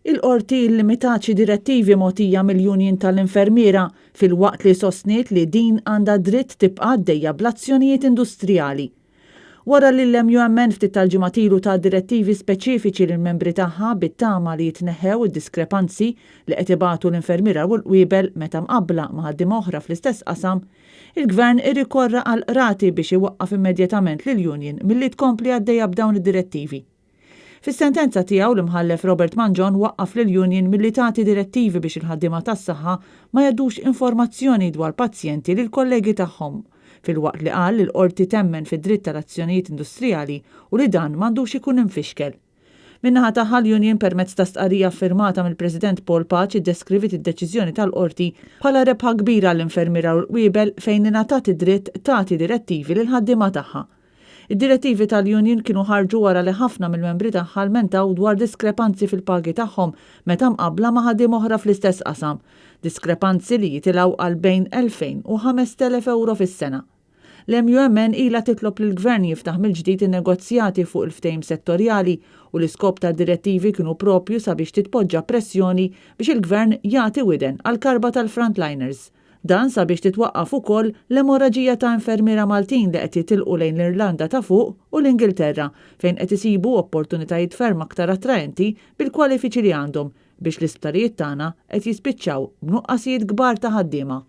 Il-qorti limitaċi direttivi mogħtija mill-Union tal-Infermiera fil-waqt li sostniet li din għandha dritt tibqa' għaddejja bl-azzjonijiet industrijali. Wara li l-MUMN ftit tal-ġimgħatilu ta' direttivi speċifiċi lill-membri tagħha bit-tama li jitneħħew id-diskrepanzi li qed ibatu l-infermiera u l-qwiebel meta mqabbla ma' ħaddiem oħra fl-istess qasam, il-Gvern irrikorra għal rati biex iwaqqaf immedjatament lill-Union milli tkompli għaddejja b'dawn id-direttivi. Fis-sentenza tiegħu l-imħallef Robert Manjon waqqaf lill-Union milli tagħti direttivi biex il-ħaddiema tas-saħħa ma jgħaddux informazzjoni dwar pazjenti lil kollegi tagħhom, filwaqt li qal li l-qorti temmen fid-dritt tal-azzjonijiet industrijali u li dan m'għandux ikun infixkel. Min-naħa tagħha l-Union permezz ta' stqarrija affirmata mill-President Paul Pace iddeskrivit id-deċiżjoni tal-qorti bħala rebħa kbira l-infermiera u l-qwiebel fejn ingħatat id-dritt tagħti direttivi lil ħaddiema tagħha. Id-direttivi tal-Union kienu ħarġu wara li ħafna mill-membri tagħha lmentaw dwar diskrepanzi fil-pagi tagħhom meta mqabbla ma' ħaddiem oħra fl-istess qasam, diskrepanzi li jitilgħu għal bejn 2,000 u 5,000 euro fis-sena. L-MUMN ilha titlob lill-Gvern jiftaħ mill-ġdid in-negozjati fuq il-ftehim settorjali u l-iskop tad-direttivi kienu propju sabiex titpoġġa pressjoni biex il-Gvern jagħti widen għall-karba tal-frontliners. Dan sabiex titwaqqaf ukoll l-emorraġija ta' infermiera Maltin li qed jitilqu lejn l-Irlanda ta' fuq u l-Ingilterra fejn qed isibu opportunitajiet ferm aktar attraenti bil-kwalifiċi li għandhom biex l-isptarijiet tagħna qed jispiċċaw b'nuqqasijiet kbar ta' ħaddiema.